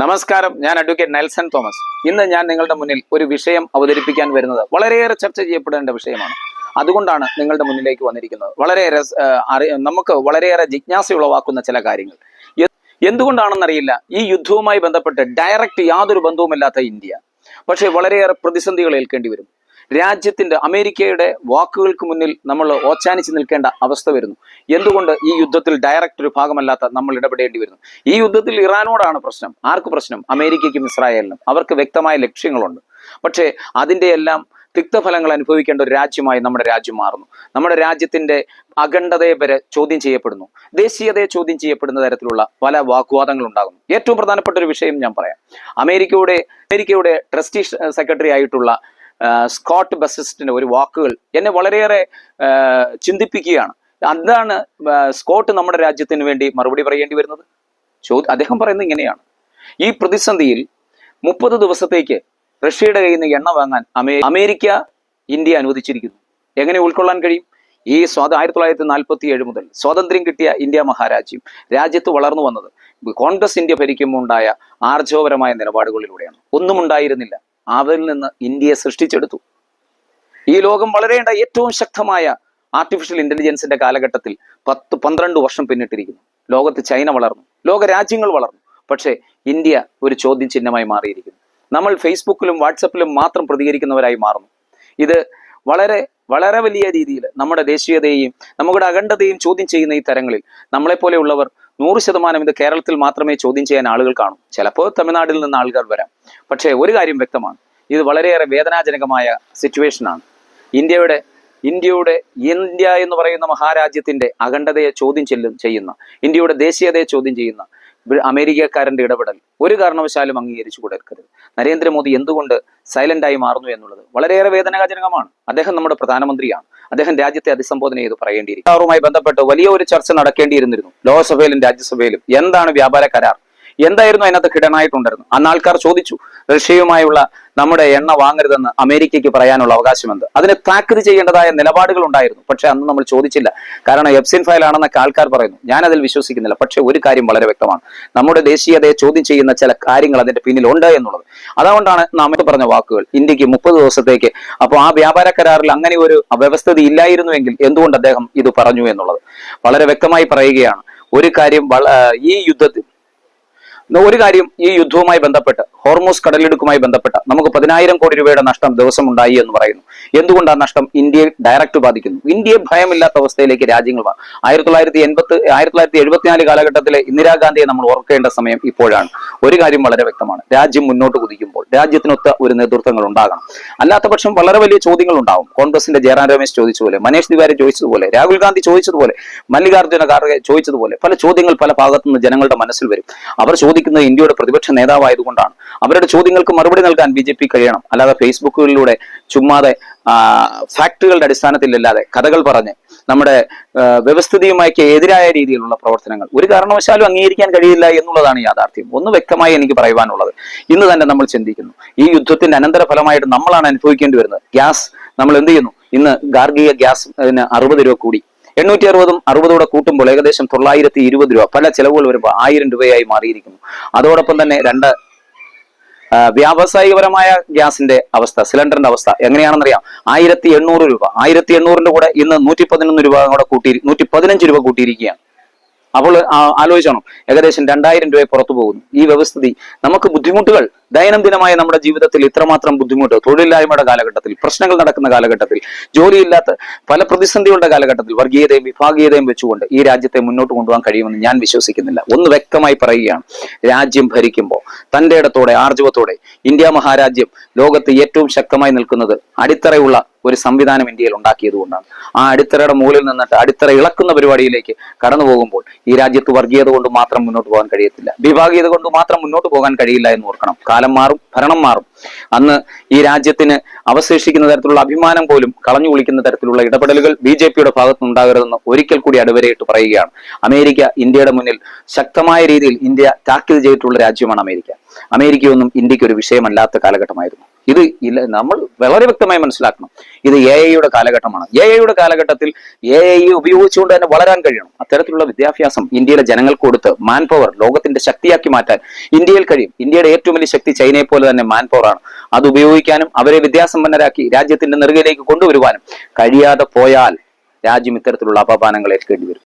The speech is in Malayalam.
നമസ്കാരം, ഞാൻ അഡ്വക്കേറ്റ് നെൽസൺ തോമസ്. ഇന്ന് ഞാൻ നിങ്ങളുടെ മുന്നിൽ ഒരു വിഷയം അവതരിപ്പിക്കാൻ വരുന്നത് വളരെയേറെ ചർച്ച ചെയ്യപ്പെടേണ്ട വിഷയമാണ്. അതുകൊണ്ടാണ് നിങ്ങളുടെ മുന്നിലേക്ക് വന്നിരിക്കുന്നത്. നമുക്ക് വളരെയേറെ ജിജ്ഞാസ ഉളവാക്കുന്ന ചില കാര്യങ്ങൾ. എന്തുകൊണ്ടാണെന്നറിയില്ല, ഈ യുദ്ധവുമായി ബന്ധപ്പെട്ട് ഡയറക്റ്റ് യാതൊരു ബന്ധവുമില്ലാത്ത ഇന്ത്യ പക്ഷേ വളരെയേറെ പ്രതിസന്ധികൾ ഏൽക്കേണ്ടി വരും. രാജ്യത്തിന്റെ അമേരിക്കയുടെ വാക്കുകൾക്ക് മുന്നിൽ നമ്മൾ ഓച്ചാനിച്ച് നിൽക്കേണ്ട അവസ്ഥ വരുന്നു. എന്തുകൊണ്ട് ഈ യുദ്ധത്തിൽ ഡയറക്റ്റ് ഒരു ഭാഗമല്ലാത്ത നമ്മൾ ഇടപെടേണ്ടി വരുന്നു? ഈ യുദ്ധത്തിൽ ഇറാനോടാണ് പ്രശ്നം. ആർക്ക് പ്രശ്നം? അമേരിക്കയ്ക്കും ഇസ്രായേലിനും. അവർക്ക് വ്യക്തമായ ലക്ഷ്യങ്ങളുണ്ട്. പക്ഷേ അതിൻ്റെ എല്ലാം തിക്തഫലങ്ങൾ അനുഭവിക്കേണ്ട ഒരു രാജ്യമായി നമ്മുടെ രാജ്യം മാറുന്നു. നമ്മുടെ രാജ്യത്തിന്റെ അഖണ്ഡതയെ വരെ ചോദ്യം ചെയ്യപ്പെടുന്നു. ദേശീയതയെ ചോദ്യം ചെയ്യപ്പെടുന്ന തരത്തിലുള്ള പല വാഗ്വാദങ്ങൾ ഉണ്ടാകുന്നു. ഏറ്റവും പ്രധാനപ്പെട്ട ഒരു വിഷയം ഞാൻ പറയാം. അമേരിക്കയുടെ ട്രസ്റ്റി സെക്രട്ടറി ആയിട്ടുള്ള സ്കോട്ട് ബെസറ്റിന്റെ ഒരു വാക്കുകൾ എന്നെ വളരെയേറെ ചിന്തിപ്പിക്കുകയാണ്. അതാണ് സ്കോട്ട് നമ്മുടെ രാജ്യത്തിന് വേണ്ടി മറുപടി പറയേണ്ടി വരുന്നത്. അദ്ദേഹം പറയുന്നത് ഇങ്ങനെയാണ്: ഈ പ്രതിസന്ധിയിൽ 30 ദിവസത്തേക്ക് റഷ്യയുടെ കയ്യിൽ നിന്ന് എണ്ണ വാങ്ങാൻ അമേരിക്ക ഇന്ത്യ അനുവദിച്ചിരിക്കുന്നു. എങ്ങനെ ഉൾക്കൊള്ളാൻ കഴിയും? ഈ 1947 മുതൽ സ്വാതന്ത്ര്യം കിട്ടിയ ഇന്ത്യ മഹാരാജ്യം രാജ്യത്ത് വളർന്നു വന്നത് കോൺഗ്രസ് ഇന്ത്യ ഭരിക്കുമ്പോൾ ഉണ്ടായ ആർജവപരമായ നിലപാടുകളിലൂടെയാണ്. ഒന്നും ഉണ്ടായിരുന്നില്ല. അവരിൽ നിന്ന് ഇന്ത്യയെ സൃഷ്ടിച്ചെടുത്തു. ഈ ലോകം വളരേണ്ട ഏറ്റവും ശക്തമായ ആർട്ടിഫിഷ്യൽ ഇന്റലിജൻസിന്റെ കാലഘട്ടത്തിൽ 10-12 വർഷം പിന്നിട്ടിരിക്കുന്നു. ലോകത്ത് ചൈന വളർന്നു, ലോക രാജ്യങ്ങൾ വളർന്നു. പക്ഷേ ഇന്ത്യ ഒരു ചോദ്യം ചിഹ്നമായി മാറിയിരിക്കുന്നു. നമ്മൾ ഫേസ്ബുക്കിലും വാട്സപ്പിലും മാത്രം പ്രതികരിക്കുന്നവരായി മാറുന്നു. ഇത് വളരെ വളരെ വലിയ രീതിയിൽ നമ്മുടെ ദേശീയതയെയും നമ്മുടെ അഖണ്ഡതയും ചോദ്യം ചെയ്യുന്ന ഈ തരങ്ങളിൽ നമ്മളെപ്പോലെയുള്ളവർ 100% ഇത് കേരളത്തിൽ മാത്രമേ ചോദ്യം ചെയ്യാൻ ആളുകൾ കാണും. ചിലപ്പോൾ തമിഴ്നാട്ടിൽ നിന്ന് ആൾക്കാർ വരാം. പക്ഷേ ഒരു കാര്യം വ്യക്തമാണ്, ഇത് വളരെയേറെ വേദനാജനകമായ സിറ്റുവേഷനാണ്. ഇന്ത്യ എന്ന് പറയുന്ന മഹാരാജ്യത്തിന്റെ അഖണ്ഡതയെ ചോദ്യം ചെയ്യുന്ന, ഇന്ത്യയുടെ ദേശീയതയെ ചോദ്യം ചെയ്യുന്ന അമേരിക്കക്കാരന്റെ ഇടപെടൽ ഒരു കാരണവശാലും അംഗീകരിച്ചു കൊടുക്കരുത്. നരേന്ദ്രമോദി എന്തുകൊണ്ട് സൈലന്റായി മാറുന്നു എന്നുള്ളത് വളരെയേറെ വേദനാജനകമാണ്. അദ്ദേഹം നമ്മുടെ പ്രധാനമന്ത്രിയാണ്. അദ്ദേഹം രാജ്യത്തെ അഭിസംബോധന ചെയ്ത് പറയേണ്ടിയിരിക്കും. കരാറുമായി ബന്ധപ്പെട്ട് വലിയ ഒരു ചർച്ച നടക്കേണ്ടിയിരുന്നിരുന്നു. ലോക്സഭയിലും രാജ്യസഭയിലും. എന്താണ് വ്യാപാര കരാർ? എന്തായിരുന്നു അതിനകത്ത് ഹിഡനായിട്ടുണ്ടായിരുന്നു? അന്ന് ആൾക്കാർ ചോദിച്ചു, റഷ്യയുമായുള്ള നമ്മുടെ എണ്ണ വാങ്ങരുതെന്ന് അമേരിക്കയ്ക്ക് പറയാനുള്ള അവകാശമെന്ത്? അതിനെ താക്കീത് ചെയ്യേണ്ടതായ നിലപാടുകൾ ഉണ്ടായിരുന്നു. പക്ഷെ അന്ന് നമ്മൾ ചോദിച്ചില്ല. കാരണം എപ്സിൻ ഫയൽ ആണെന്നൊക്കെ ആൾക്കാർ പറയുന്നു. ഞാൻ അതിൽ വിശ്വസിക്കുന്നില്ല. പക്ഷെ ഒരു കാര്യം വളരെ വ്യക്തമാണ്, നമ്മുടെ ദേശീയതയെ ചോദ്യം ചെയ്യുന്ന ചില കാര്യങ്ങൾ അതിന്റെ പിന്നിലുണ്ട് എന്നുള്ളത്. അതുകൊണ്ടാണ് നാം പറഞ്ഞ വാക്കുകൾ, ഇന്ത്യക്ക് 30 ദിവസത്തേക്ക്. അപ്പോൾ ആ വ്യാപാര കരാറിൽ അങ്ങനെ ഒരു വ്യവസ്ഥിതി ഇല്ലായിരുന്നുവെങ്കിൽ എന്തുകൊണ്ട് അദ്ദേഹം ഇത് പറഞ്ഞു എന്നുള്ളത് വളരെ വ്യക്തമായി പറയുകയാണ്. ഒരു കാര്യം ഈ യുദ്ധവുമായി ബന്ധപ്പെട്ട്, ഹോർമൂസ് കടലിടുക്കുമായി ബന്ധപ്പെട്ട നമുക്ക് 10,000 കോടി രൂപയുടെ നഷ്ടം ദിവസം ഉണ്ടായി എന്ന് പറയുന്നു. എന്തുകൊണ്ട് ആ നഷ്ടം ഇന്ത്യയെ ഡയറക്റ്റ് ബാധിക്കുന്നു? ഇന്ത്യയെ ഭയമില്ലാത്ത അവസ്ഥയിലേക്ക് രാജ്യങ്ങൾ 1974 കാലഘട്ടത്തിലെ ഇന്ദിരാഗാന്ധിയെ നമ്മൾ ഓർക്കേണ്ട സമയം ഇപ്പോഴാണ്. ഒരു കാര്യം വളരെ വ്യക്തമാണ്, രാജ്യം മുന്നോട്ട് കുതിക്കുമ്പോൾ രാജ്യത്തിനൊത്ത ഒരു നേതൃത്വങ്ങൾ ഉണ്ടാകണം. അല്ലാത്ത പക്ഷം വളരെ വലിയ ചോദ്യങ്ങൾ ഉണ്ടാവും. കോൺഗ്രസിന്റെ ജയറാം രമേശ് ചോദിച്ചതുപോലെ, മനീഷ് തിവാരി ചോദിച്ചതുപോലെ, രാഹുൽ ഗാന്ധി ചോദിച്ചതുപോലെ, മല്ലികാർജ്ജുന ഖാർഗെ ചോദിച്ചതുപോലെ പല ചോദ്യങ്ങൾ പല ഭാഗത്തുനിന്ന് ജനങ്ങളുടെ മനസ്സിൽ വരും. അവർ ചോദിക്കുന്നത് ഇന്ത്യയുടെ പ്രതിപക്ഷ നേതാവായതുകൊണ്ടാണ്. അവരുടെ ചോദ്യങ്ങൾക്ക് മറുപടി നൽകാൻ BJP കഴിയണം. അല്ലാതെ ഫേസ്ബുക്കുകളിലൂടെ ചുമ്മാതെ ഫാക്ടുകളുടെ അടിസ്ഥാനത്തിലല്ലാതെ കഥകൾ പറഞ്ഞ് നമ്മുടെ വ്യവസ്ഥിതിയുമായി എതിരായ രീതിയിലുള്ള പ്രവർത്തനങ്ങൾ ഒരു കാരണവശാലും അംഗീകരിക്കാൻ കഴിയില്ല എന്നുള്ളതാണ് യാഥാർത്ഥ്യം. ഒന്ന് വ്യക്തമായി എനിക്ക് പറയുവാനുള്ളത്, ഇന്ന് തന്നെ നമ്മൾ ചിന്തിക്കുന്നു, ഈ യുദ്ധത്തിന്റെ അനന്തരഫലമായിട്ട് നമ്മളാണ് അനുഭവിക്കേണ്ടി വരുന്നത്. ഗ്യാസ് നമ്മൾ എന്ത് ചെയ്യുന്നു? ഇന്ന് ഗാർഹിക ഗ്യാസ് 60 രൂപ കൂടി. 860ഉം 60 കൂട്ടുമ്പോൾ ഏകദേശം 920 രൂപ. പല ചെലവുകൾ വരുമ്പോൾ 1000 രൂപയായി മാറിയിരിക്കുന്നു. അതോടൊപ്പം തന്നെ വ്യാവസായികപരമായ ഗ്യാസിന്റെ അവസ്ഥ, സിലിണ്ടറിന്റെ അവസ്ഥ എങ്ങനെയാണെന്നറിയാം? 1800 രൂപ. 1800ന്റെ കൂടെ ഇന്ന് 111 രൂപ കൂടെ 115 രൂപ കൂട്ടിയിരിക്കുകയാണ്. അപ്പോൾ ആലോചിച്ചോണം, ഏകദേശം 2000 രൂപ പുറത്തു പോകുന്നു. ഈ വ്യവസ്ഥിതി നമുക്ക് ബുദ്ധിമുട്ടുകൾ, ദൈനംദിനമായ നമ്മുടെ ജീവിതത്തിൽ ഇത്രമാത്രം ബുദ്ധിമുട്ട്, തൊഴിലില്ലായ്മയുടെ കാലഘട്ടത്തിൽ, പ്രശ്നങ്ങൾ നടക്കുന്ന കാലഘട്ടത്തിൽ, ജോലിയില്ലാത്ത പല പ്രതിസന്ധികളുടെ കാലഘട്ടത്തിൽ വർഗീയതയും വിഭാഗീയതയും വെച്ചുകൊണ്ട് ഈ രാജ്യത്തെ മുന്നോട്ട് കൊണ്ടുപോകാൻ കഴിയുമെന്ന് ഞാൻ വിശ്വസിക്കുന്നില്ല. ഒന്ന് വ്യക്തമായി പറയുകയാണ്, രാജ്യം ഭരിക്കുമ്പോൾ തന്റെ ഇടത്തോടെ ആർജവത്തോടെ ഇന്ത്യ മഹാരാജ്യം ലോകത്ത് ഏറ്റവും ശക്തമായി നിൽക്കുന്നത് അടിത്തറയുള്ള ഒരു സംവിധാനം ഇന്ത്യയിൽ ഉണ്ടാക്കിയതുകൊണ്ടാണ്. ആ അടിത്തറയുടെ മുകളിൽ നിന്നിട്ട് അടിത്തറ ഇളക്കുന്ന പരിപാടിയിലേക്ക് കടന്നു പോകുമ്പോൾ ഈ രാജ്യത്ത് വർഗീയത കൊണ്ട് മാത്രം മുന്നോട്ട് പോകാൻ കഴിയത്തില്ല, വിഭാഗീയത കൊണ്ട് മാത്രം മുന്നോട്ട് പോകാൻ കഴിയില്ല എന്ന് ഓർക്കണം. കാലം മാറും, ഭരണം മാറും. അന്ന് ഈ രാജ്യത്തിന് അവശേഷിക്കുന്ന തരത്തിലുള്ള അഭിമാനം പോലും കളഞ്ഞു കുളിക്കുന്ന തരത്തിലുള്ള ഇടപെടലുകൾ BJPയുടെ ഭാഗത്ത് ഉണ്ടാകരുതെന്ന് ഒരിക്കൽ കൂടി അടിവരയിട്ട് പറയുകയാണ്. അമേരിക്ക ഇന്ത്യയുടെ മുന്നിൽ ശക്തമായ രീതിയിൽ ഇന്ത്യ താക്കീത് ചെയ്തിട്ടുള്ള രാജ്യമാണ് അമേരിക്ക. അമേരിക്കയൊന്നും ഇന്ത്യക്ക് ഒരു വിഷയമല്ലാത്ത കാലഘട്ടമായിരുന്നു. ഇത് ഇല്ല, നമ്മൾ വളരെ വ്യക്തമായി മനസ്സിലാക്കണം. ഇത് AI കാലഘട്ടമാണ്. AI കാലഘട്ടത്തിൽ AI ഉപയോഗിച്ചുകൊണ്ട് തന്നെ വളരാൻ കഴിയണം. അത്തരത്തിലുള്ള വിദ്യാഭ്യാസം ഇന്ത്യയിലെ ജനങ്ങൾക്ക് കൊടുത്ത് മാൻ പവർ ലോകത്തിന്റെ ശക്തിയാക്കി മാറ്റാൻ ഇന്ത്യയിൽ കഴിയും. ഇന്ത്യയുടെ ഏറ്റവും വലിയ ശക്തി ചൈനയെ പോലെ തന്നെ മാൻ പവർ ആണ്. അത് ഉപയോഗിക്കാനും അവരെ വിദ്യാസമ്പന്നരാക്കി രാജ്യത്തിന്റെ നെറുകയിലേക്ക് കൊണ്ടുവരുവാനും കഴിയാതെ പോയാൽ രാജ്യം ഇത്തരത്തിലുള്ള അപമാനങ്ങൾ ഏൽക്കേണ്ടി വരും.